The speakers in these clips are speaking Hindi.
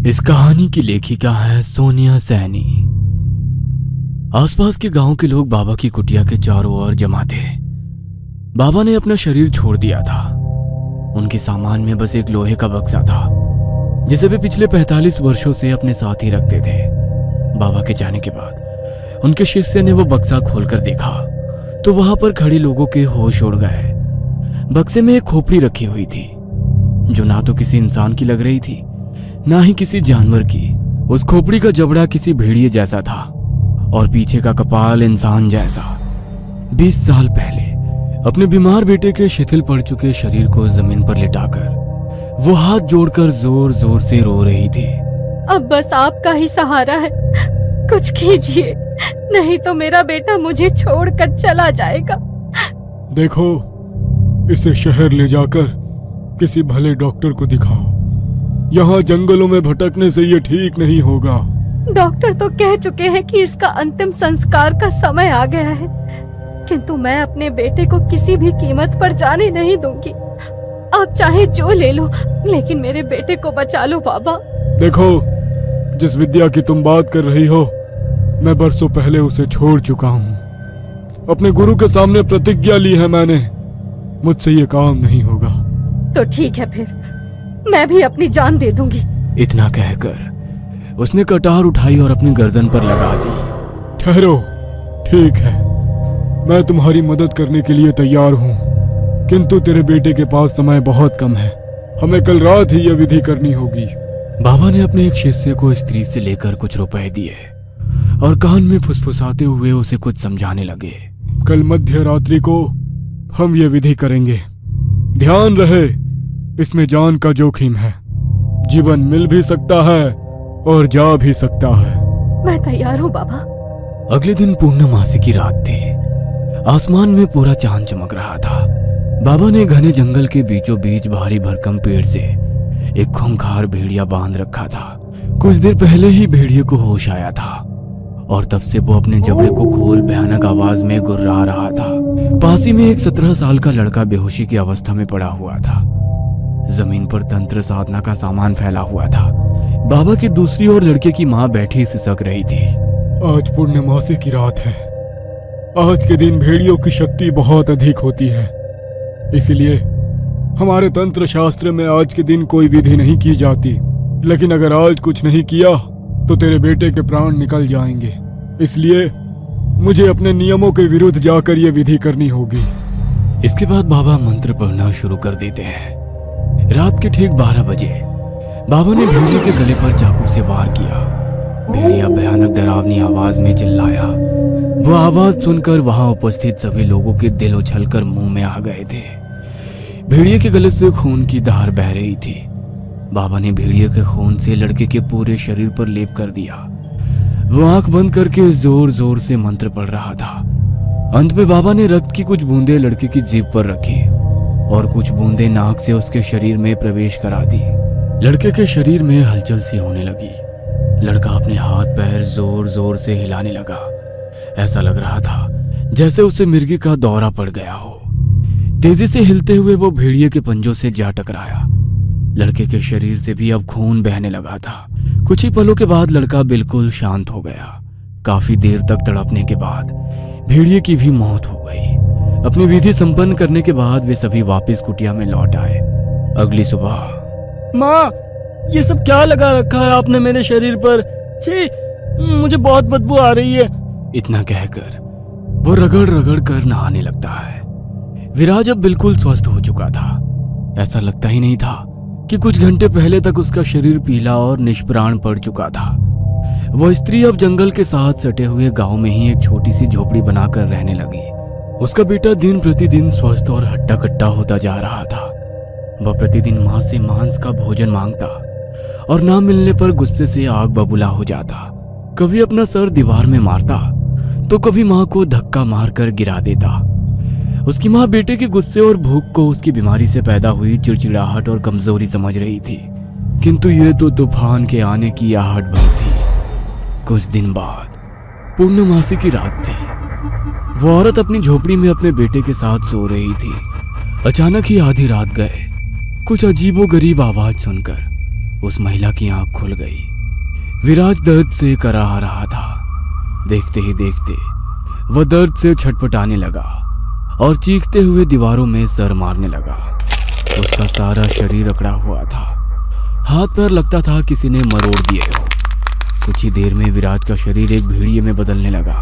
इस कहानी की लेखिका है सोनिया सैनी। आसपास के गांव के लोग बाबा की कुटिया के चारों ओर जमा थे। बाबा ने अपना शरीर छोड़ दिया था। उनके सामान में बस एक लोहे का बक्सा था जिसे वे पिछले 45 वर्षों से अपने साथ ही रखते थे। बाबा के जाने के बाद उनके शिष्य ने वो बक्सा खोलकर देखा तो वहां पर खड़े लोगों के होश उड़ गए। बक्से में एक खोपड़ी रखी हुई थी जो ना तो किसी इंसान की लग रही थी ना ही किसी जानवर की। उस खोपड़ी का जबड़ा किसी भेड़िए जैसा था और पीछे का कपाल इंसान जैसा। 20 साल पहले अपने बीमार बेटे के शिथिल पड़ चुके शरीर को जमीन पर लिटाकर वो हाथ जोड़कर जोर जोर से रो रही थी। अब बस आपका ही सहारा है, कुछ कीजिए, नहीं तो मेरा बेटा मुझे छोड़कर चला जाएगा। देखो, इसे शहर ले जाकर किसी भले डॉक्टर को दिखाओ। यहाँ जंगलों में भटकने से ये ठीक नहीं होगा। डॉक्टर तो कह चुके हैं कि इसका अंतिम संस्कार का समय आ गया है, किंतु मैं अपने बेटे को किसी भी कीमत पर जाने नहीं दूंगी। आप चाहे जो ले लो, लेकिन मेरे बेटे को बचा लो बाबा। देखो, जिस विद्या की तुम बात कर रही हो, मैं बरसों पहले उसे छोड़ चुका हूँ। अपने गुरु के सामने प्रतिज्ञा ली है मैंने, मुझसे ये काम नहीं होगा। तो ठीक है, फिर मैं भी अपनी जान दे दूंगी। इतना कहकर उसने कटार उठाई और अपनी गर्दन पर लगा दी। ठहरो, ठीक है, मैं तुम्हारी मदद करने के लिए तैयार हूँ, किंतु तेरे बेटे के पास समय बहुत कम है। हमें कल रात ही यह विधि करनी होगी। बाबा ने अपने एक शिष्य को स्त्री से लेकर कुछ रुपए दिए और कान में फुसफुसाते हुए उसे कुछ समझाने लगे। कल मध्य रात्रि को हम ये विधि करेंगे। ध्यान रहे, इसमें जान का जोखिम है। जीवन मिल भी सकता है और जा भी सकता है। मैं तैयार हूँ बाबा। अगले दिन पूर्णमासी की रात थी। आसमान में पूरा चांद चमक रहा था। बाबा ने घने जंगल के बीचों बीच भारी भरकम पेड़ से एक खूंखार भेड़िया बांध रखा था। कुछ देर पहले ही भेड़िए को होश आया था और तब से वो अपने जबड़े को खोल भयानक आवाज में गुर्रा रहा था। पास ही में एक 17 साल का लड़का बेहोशी की अवस्था में पड़ा हुआ था। जमीन पर तंत्र साधना का सामान फैला हुआ था। बाबा की दूसरी ओर लड़के की माँ बैठी सिसक रही थी। आज पूर्णमासी की रात है। आज के दिन भेड़ियों की शक्ति बहुत अधिक होती है, इसलिए हमारे तंत्र शास्त्र में आज के दिन कोई विधि नहीं की जाती। लेकिन अगर आज कुछ नहीं किया तो तेरे बेटे के प्राण निकल जाएंगे, इसलिए मुझे अपने नियमों के विरुद्ध जाकर यह विधि करनी होगी। इसके बाद बाबा मंत्र पढ़ना शुरू कर देते हैं। रात के ठीक 12 बजे बाबा ने भेड़िए के गले पर चाकू से वार किया। भेड़िया भयानक डरावनी आवाज में चिल्लाया। वो आवाज सुनकर वहां उपस्थित सभी लोगों के दिल उछलकर मुंह में आ गए थे। भेड़िए के गले से खून की धार बह रही थी। बाबा ने भेड़िए के खून से लड़के के पूरे शरीर पर लेप कर दिया। वो आंख बंद करके जोर जोर से मंत्र पढ़ रहा था। अंत में बाबा ने रक्त की कुछ बूंदें लड़के की जीभ पर रखी और कुछ बूंदें नाक से उसके शरीर में प्रवेश करा दी। लड़के के शरीर में हलचल सी होने लगी। लड़का अपने हाथ पैर जोर जोर से हिलाने लगा। ऐसा लग रहा था जैसे उसे मिर्गी का दौरा पड़ गया हो। तेजी से हिलते हुए वो भेड़िए के पंजों से जा टकराया। लड़के के शरीर से भी अब खून बहने लगा था। कुछ ही पलों के बाद लड़का बिल्कुल शांत हो गया। काफी देर तक तड़पने के बाद भेड़िए की भी मौत हो गई। अपनी विधि संपन्न करने के बाद वे सभी वापस कुटिया में लौट आए। अगली सुबह, माँ, ये सब क्या लगा रखा है आपने मेरे शरीर पर? छी, मुझे बहुत बदबू आ रही है। इतना कहकर वो रगड़ रगड़ कर नहाने लगता है। विराज अब बिल्कुल स्वस्थ हो चुका था। ऐसा लगता ही नहीं था कि कुछ घंटे पहले तक उसका शरीर पीला और निष्प्राण पड़ चुका था। वो स्त्री अब जंगल के साथ सटे हुए गांव में ही एक छोटी सी झोपड़ी बनाकर रहने लगी। उसका बेटा दिन प्रतिदिन स्वस्थ और हट्टा कट्टा होता जा रहा था। वह प्रतिदिन मां से मांस का भोजन मांगता और ना मिलने पर गुस्से से आग बबूला हो जाता। कभी अपना सर दीवार में मारता तो कभी मां को धक्का मारकर गिरा देता। उसकी मां बेटे के गुस्से और भूख को उसकी बीमारी से पैदा हुई चिड़चिड़ाहट और कमजोरी समझ रही थी, किंतु ये तो तूफान के आने की आहट भर थी। कुछ दिन बाद पूर्णमासी की रात थी। वो औरत अपनी झोपड़ी में अपने बेटे के साथ सो रही थी। अचानक ही आधी रात गए कुछ अजीबोगरीब आवाज सुनकर उस महिला की आंख खुल गई। विराज दर्द से कराह रहा था। देखते ही देखते वह दर्द से छटपटाने लगा और चीखते हुए दीवारों में सर मारने लगा। उसका सारा शरीर अकड़ा हुआ था। हाथ पैर लगता था किसी ने मरोड़ दिए हो। कुछ ही देर में विराज का शरीर एक भेड़िए में बदलने लगा।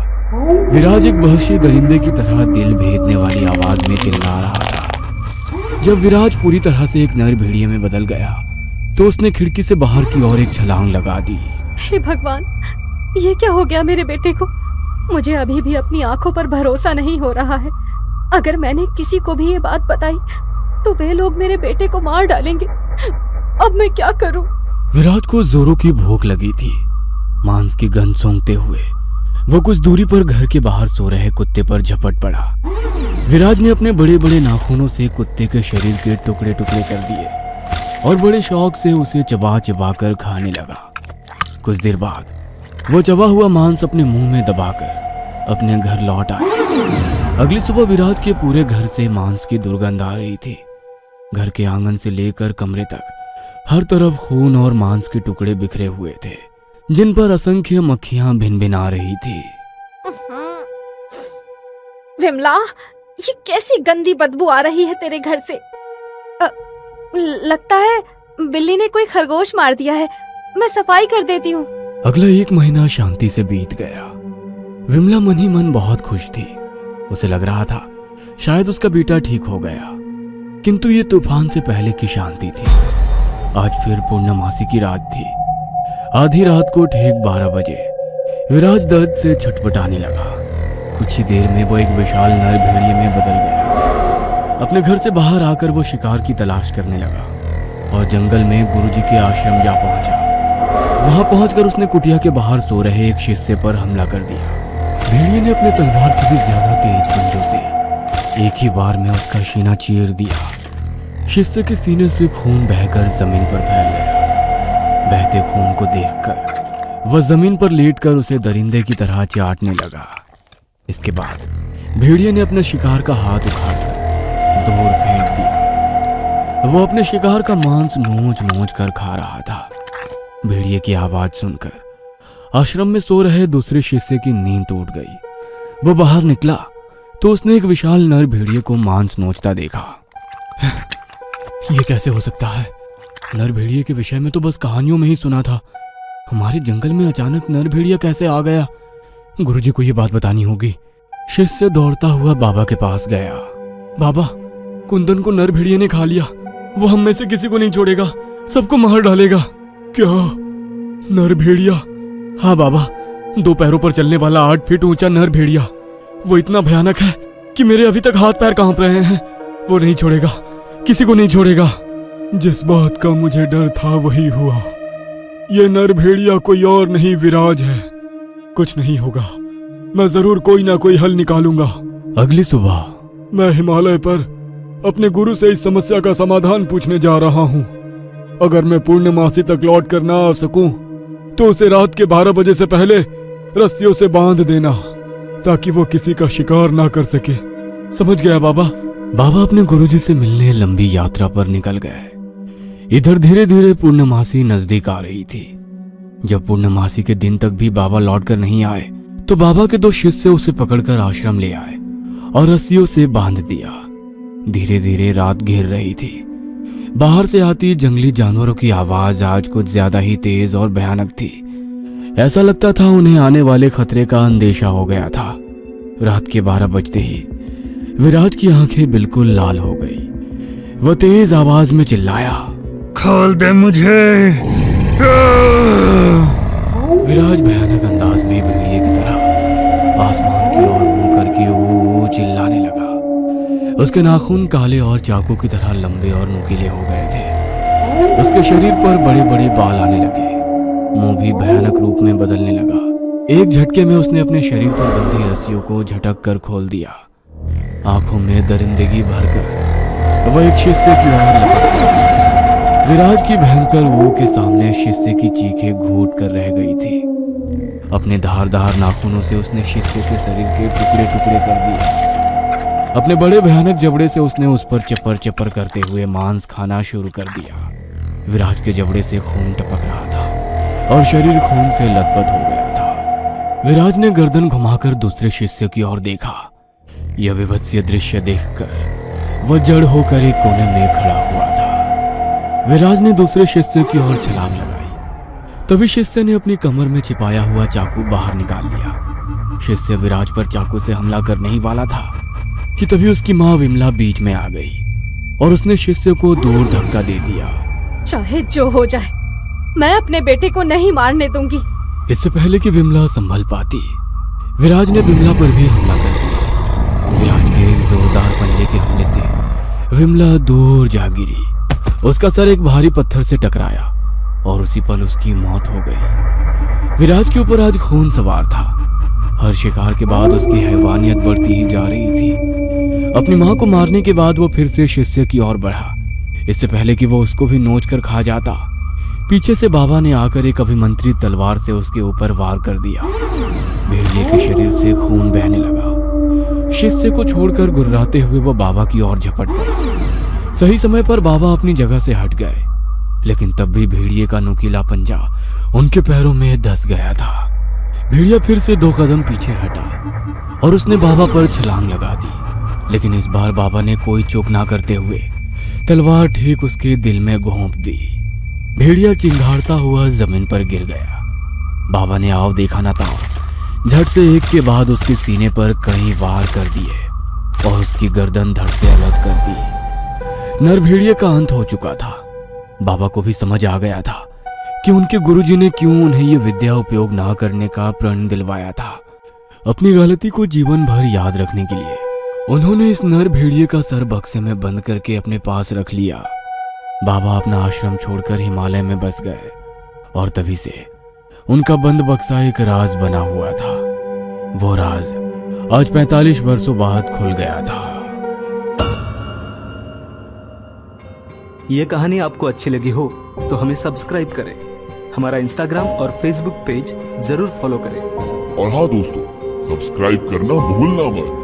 विराज एक वहशी दरिंदे की तरह दिल भेदने वाली आवाज में चिल्ला रहा था। जब विराज पूरी तरह से एक नर भेड़िए में बदल गया तो उसने खिड़की से बाहर की ओर एक छलांग लगा दी। हे भगवान, ये क्या हो गया मेरे बेटे को? मुझे अभी भी अपनी आंखों पर भरोसा नहीं हो रहा है। अगर मैंने किसी को भी ये बात बताई तो वे लोग मेरे बेटे को मार डालेंगे। अब मैं क्या करूं? विराज को जोरों की भूख लगी थी। मांस की गंध सूंघते हुए वो कुछ दूरी पर घर के बाहर सो रहे कुत्ते पर झपट पड़ा। विराज ने अपने बड़े बड़े नाखूनों से कुत्ते के शरीर के टुकड़े टुकड़े कर दिए और बड़े शौक से उसे चबा चबा कर खाने लगा। कुछ देर बाद वो चबा हुआ मांस अपने मुंह में दबाकर अपने घर लौट आया। अगली सुबह विराज के पूरे घर से मांस की दुर्गंध आ रही थी। घर के आंगन से लेकर कमरे तक हर तरफ खून और मांस के टुकड़े बिखरे हुए थे, जिन पर असंख्य मक्खियां भिनभिना रही थी। विमला, ये कैसी गंदी बदबू आ रही है तेरे घर से। लगता है बिल्ली ने कोई खरगोश मार दिया है। मैं सफाई कर देती हूँ। अगला 1 महीना शांति से बीत गया। विमला मन ही मन बहुत खुश थी। उसे लग रहा था शायद उसका बेटा ठीक हो गया। किंतु ये तूफान से पहले की शांति थी। आज फिर पूर्णमासी की रात थी। आधी रात को ठीक 12 बजे विराज दर्द से छटपटाने लगा। कुछ ही देर में वो एक विशाल नर भेड़िए में बदल गया। अपने घर से बाहर आकर वो शिकार की तलाश करने लगा और जंगल में गुरुजी के आश्रम जा पहुंचा। वहां पहुंचकर उसने कुटिया के बाहर सो रहे एक शिष्य पर हमला कर दिया। भेड़िए ने अपने तलवार से भी ज्यादा तेज पंजों से एक ही बार में उसका सीना चीर दिया। शिष्य के सीने से खून बहकर जमीन पर फैल गया। बहते खून को देखकर वह जमीन पर लेटकर उसे दरिंदे की तरह चाटने लगा। इसके बाद भेड़िए ने अपने शिकार का हाथ उखाड़कर दूर फेंक दिया। वो अपने शिकार का मांस नोच नोच कर खा रहा था। भेड़िए की आवाज सुनकर आश्रम में सो रहे दूसरे शिष्य की नींद टूट गई। वो बाहर निकला तो उसने एक विशाल नर भेड़िए को मांस नोचता देखा। ये कैसे हो सकता है? नर भेड़िए के विषय में तो बस कहानियों में ही सुना था। हमारे जंगल में अचानक नर भेड़िया कैसे आ गया? गुरुजी को ये बात बतानी होगी। शिष्य दौड़ता हुआ बाबा के पास गया। बाबा, कुंदन को नर भेड़िए ने खा लिया। वो हम में से किसी को नहीं छोड़ेगा, सबको मार डालेगा। क्या? नर भेड़िया? हाँ बाबा, 2 पैरों पर चलने वाला 8 फीट ऊंचा नर भेड़िया। वो इतना भयानक है कि मेरे अभी तक हाथ पैर कांप रहे हैं। वो नहीं छोड़ेगा, किसी को नहीं छोड़ेगा। जिस बात का मुझे डर था वही हुआ। ये नर भेड़िया कोई और नहीं, विराज है। कुछ नहीं होगा, मैं जरूर कोई ना कोई हल निकालूंगा। अगली सुबह मैं हिमालय पर अपने गुरु से इस समस्या का समाधान पूछने जा रहा हूँ। अगर मैं पूर्णमासी तक लौट कर ना आ सकूं तो उसे रात के 12 बजे से पहले रस्सियों से बांध देना, ताकि वो किसी का शिकार ना कर सके। समझ गया बाबा? बाबा अपने गुरुजी से मिलने लंबी यात्रा पर निकल गए। इधर धीरे धीरे पूर्णमासी नजदीक आ रही थी। जब पूर्णमासी के दिन तक भी बाबा लौटकर नहीं आए तो बाबा के 2 शिष्य उसे पकड़कर आश्रम ले आए और रस्सियों से बांध दिया। धीरे धीरे रात घिर रही थी। बाहर से आती जंगली जानवरों की आवाज आज कुछ ज्यादा ही तेज और भयानक थी। ऐसा लगता था उन्हें आने वाले खतरे का अंदेशा हो गया था। रात के 12 बजते ही विराज की आंखें बिल्कुल लाल हो गई। वह तेज आवाज में चिल्लाया, खोल दे मुझे। विराज भयानक अंदाज में भेड़िए की तरह आसमान की ओर मुंह करके वो चिल्लाने लगा। उसके नाखून काले और चाकू की तरह लंबे और नुकीले हो गए थे। उसके शरीर पर बड़े बड़े बाल आने लगे। मुंह भी भयानक रूप में बदलने लगा। एक झटके में उसने अपने शरीर पर बंधी रस्सियों को झटक कर खोल दिया। आंखों में दरिंदगी भरकर वह एक शिष्य की ओर लपक गया। विराज की भयंकर वो के सामने शिष्य की चीखें घूट कर रह गई थी। अपने धारदार नाखूनों से उसने शिष्य के शरीर के टुकड़े टुकड़े कर दिए। अपने बड़े भयानक जबड़े से उसने उस पर चपर चपर करते हुए मांस खाना शुरू कर दिया। विराज के जबड़े से खून टपक रहा था और शरीर खून से लथपथ हो गया था। विराज ने गर्दन घुमाकर दूसरे शिष्य की ओर देखा। यह विभत्स्य दृश्य देखकर वह जड़ होकर एक कोने में खड़ा हुआ था। विराज ने दूसरे शिष्य की ओर छलांग लगाई। तभी शिष्य ने अपनी कमर में छिपाया हुआ चाकू बाहर निकाल लिया। शिष्य विराज पर चाकू से हमला करने ही वाला था कि तभी उसकी मां विमला बीच में आ गई और उसने शिष्य को दूर धक्का दे दिया। चाहे जो हो जाए, मैं अपने बेटे को नहीं मारने दूंगी। इससे पहले कि विमला संभल पाती, विराज ने विमला पर भी हमला कर दिया। विराज के एक जोरदार पंजे के हमले से विमला दूर जा गिरी। उसका सर एक भारी पत्थर से टकराया और उसी पल उसकी मौत हो गई। विराज के ऊपर आज खून सवार था। हर शिकार के बाद उसकी हैवानियत बढ़ती ही जा रही थी। अपनी मां को मारने के बाद वो फिर से शिष्य की ओर बढ़ा। इससे पहले कि वो उसको भी नोच कर खा जाता, पीछे से बाबा ने आकर एक अभिमंत्रित तलवार से उसके ऊपर वार कर दिया। भेड़िए के शरीर से खून बहने लगा। शिष्य को छोड़कर गुर्राते हुए वो बाबा की ओर झपट पड़ा। सही समय पर बाबा अपनी जगह से हट गए, लेकिन तब भी भेड़िए का नुकीला पंजा उनके पैरों में धंस गया था। भेड़िया फिर से 2 कदम पीछे हटा और उसने बाबा पर छलांग लगा दी, लेकिन इस बार बाबा ने कोई चूक ना करते हुए तलवार ठीक उसके दिल में घोंप दी। भेड़िया चिंगाड़ता हुआ जमीन पर गिर गया। बाबा ने आव देखा ना था, झट से एक के बाद उसके सीने पर कई वार कर दिए और उसकी गर्दन धड़ से अलग कर दी। नर भेड़िए का अंत हो चुका था। बाबा को भी समझ आ गया था कि उनके गुरुजी ने क्यों उन्हें ये विद्या उपयोग ना करने का प्रण दिलवाया था। अपनी गलती को जीवन भर याद रखने के लिए उन्होंने इस नर भेड़िए का सर बक्से में बंद करके अपने पास रख लिया। बाबा अपना आश्रम छोड़कर हिमालय में बस गए और तभी से उनका बंद बक्सा एक राज बना हुआ था। वो राज आज 45 वर्षों बाद खुल गया था। ये कहानी आपको अच्छी लगी हो तो हमें सब्सक्राइब करें, हमारा इंस्टाग्राम और फेसबुक पेज जरूर फॉलो करें। और हाँ दोस्तों, सब्सक्राइब करना भूलना मत।